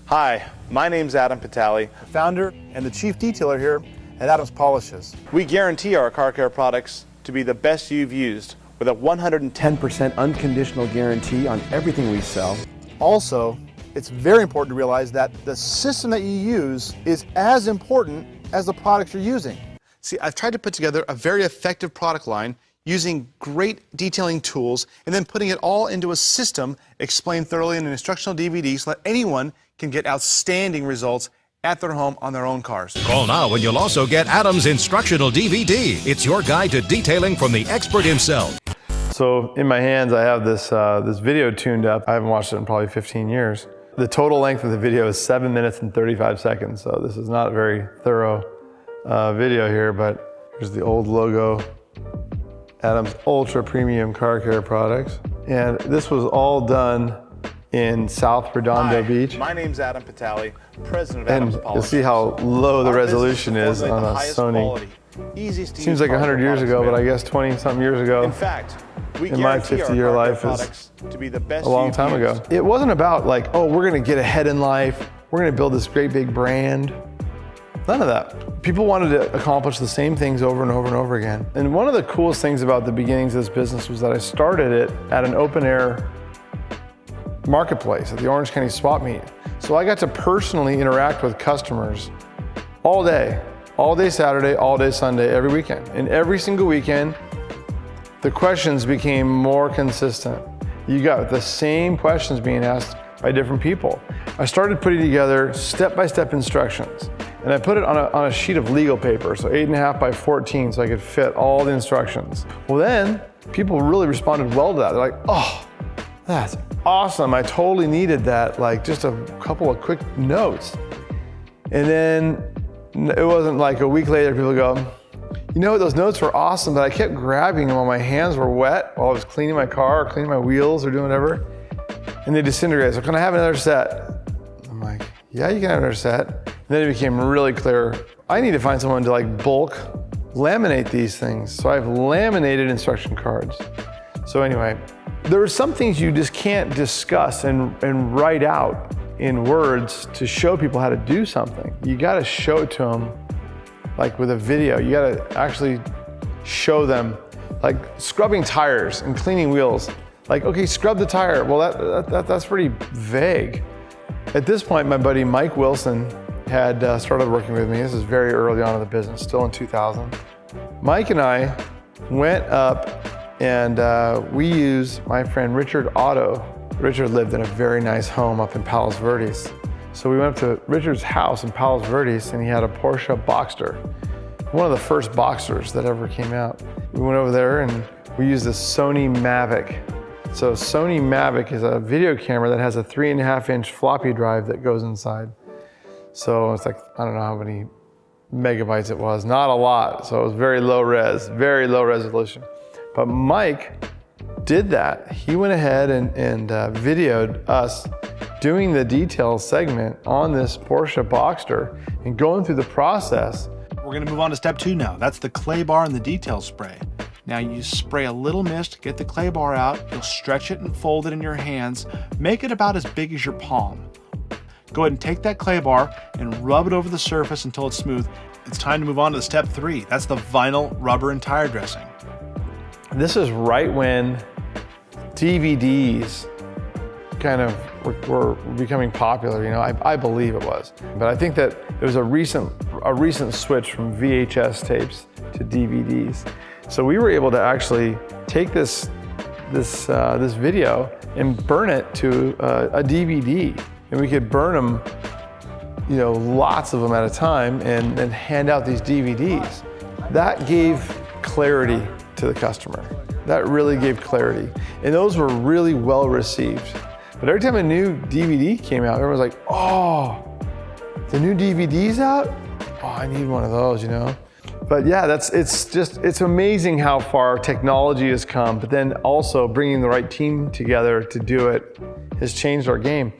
Hi, my name's Adam Patali, founder and the chief detailer here at Adams Polishes. We guarantee our car care products to be the best you've used with a 110% unconditional guarantee on everything we sell. Also, it's very important to realize that the system that you use is as important as the products you're using. See, I've tried to put together a very effective product line using great detailing tools and then putting it all into a system explained thoroughly in an instructional DVD so that anyone can get outstanding results at their home on their own cars. Call now and you'll also get Adam's instructional DVD. It's your guide to detailing from the expert himself. So in my hands, I have this video tuned up. I haven't watched it in probably 15 years. The total length of the video is 7 minutes and 35 seconds. So this is not a very thorough video here, but here's the old logo, Adams Ultra Premium Car Care Products. And this was all done in South Redondo Beach. My name's Adam Patali, president of Adams Polishes. You'll see how low the resolution is on a Sony. Seems like 100 years ago, but I guess 20-something years ago. In fact, in my 50-year life is a long time ago. It wasn't about like, oh, we're gonna get ahead in life, we're gonna build this great big brand. None of that. People wanted to accomplish the same things over and over and over again. And one of the coolest things about the beginnings of this business was that I started it at an open air marketplace at the Orange County Swap Meet. So I got to personally interact with customers all day Saturday, all day Sunday, every weekend. And every single weekend, the questions became more consistent. You got the same questions being asked by different people. I started putting together step-by-step instructions, and I put it on a sheet of legal paper, so 8.5 by 14, so I could fit all the instructions. Well then, people really responded well to that. They're like, oh, that's awesome. I totally needed that, like just a couple of quick notes. And then it wasn't like a week later, people go, you know what, those notes were awesome, but I kept grabbing them while my hands were wet, while I was cleaning my car, or cleaning my wheels, or doing whatever, and they disintegrated. So can I have another set? I'm like, yeah, you can have another set. And then it became really clear, I need to find someone to like bulk laminate these things. So I've laminated instruction cards. So anyway, there are some things you just can't discuss and write out in words to show people how to do something. You gotta show it to them, like with a video. You gotta actually show them, like scrubbing tires and cleaning wheels. Like, okay, scrub the tire. Well, that's pretty vague. At this point, my buddy Mike Wilson had started working with me. This is very early on in the business, still in 2000. Mike and I went up and we used my friend Richard Otto. Richard lived in a very nice home up in Palos Verdes. So we went up to Richard's house in Palos Verdes and he had a Porsche Boxster, one of the first Boxsters that ever came out. We went over there and we used this Sony Mavic. So Sony Mavic is a video camera that has a 3.5-inch floppy drive that goes inside. So it's like, I don't know how many megabytes it was, not a lot. So it was very low very low resolution. But Mike did that. He went ahead and videoed us doing the detail segment on this Porsche Boxster and going through the process. We're gonna move on to step 2 now. That's the clay bar and the detail spray. Now you spray a little mist, get the clay bar out, you'll stretch it and fold it in your hands, make it about as big as your palm. Go ahead and take that clay bar and rub it over the surface until it's smooth. It's time to move on to step 3. That's the vinyl, rubber, and tire dressing. This is right when DVDs kind of were becoming popular, you know, I believe it was. But I think that there was a recent switch from VHS tapes to DVDs. So we were able to actually take this video and burn it to a DVD. And we could burn them, you know, lots of them at a time and hand out these DVDs. That gave clarity to the customer. That really gave clarity. And those were really well received. But every time a new DVD came out, everyone was like, oh, the new DVD's out? Oh, I need one of those, you know? But yeah, it's amazing how far technology has come, but then also bringing the right team together to do it has changed our game.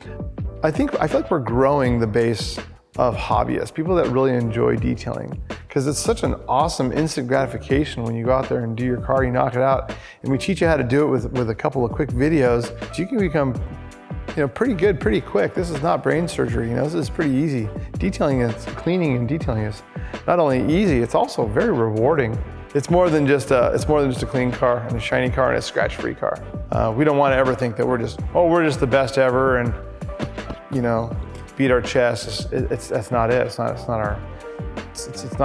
I feel like we're growing the base of hobbyists, people that really enjoy detailing, because it's such an awesome instant gratification when you go out there and do your car, you knock it out, and we teach you how to do it with a couple of quick videos, so you can become pretty good, pretty quick. This is not brain surgery, this is pretty easy. Detailing is, cleaning and detailing is not only easy, it's also very rewarding. It's more than just a clean car and a shiny car and a scratch-free car. We don't want to ever think that we're just the best ever and, beat our chest. That's not it. It's not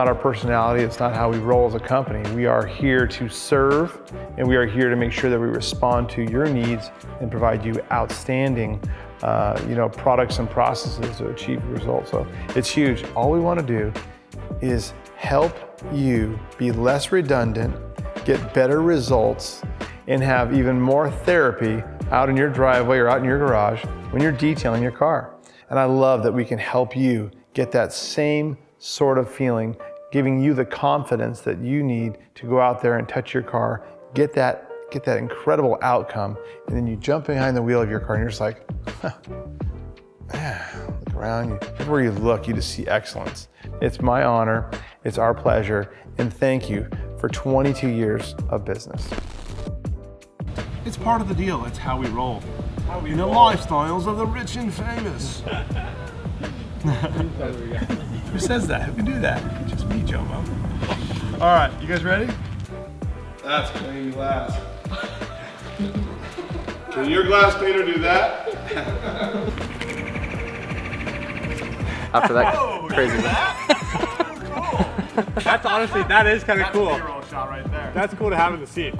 our personality. It's not how we roll as a company. We are here to serve, and we are here to make sure that we respond to your needs and provide you outstanding, products and processes to achieve results. So it's huge. All we want to do is help you be less redundant, get better results, and have even more therapy out in your driveway or out in your garage when you're detailing your car. And I love that we can help you get that same sort of feeling, giving you the confidence that you need to go out there and touch your car, get that incredible outcome, and then you jump behind the wheel of your car and you're just like, look around, everywhere you look, you just see excellence. It's my honor, it's our pleasure, and thank you for 22 years of business. It's part of the deal, it's how we roll. In the lifestyles of the rich and famous. Who says that? Who can do that? Just me, Jomo. All right, you guys ready? That's clean glass. Can your glass cleaner do that? After that crazy That's honestly, that is kind of cool. That's a B-roll shot right there. That's cool to have in the seat.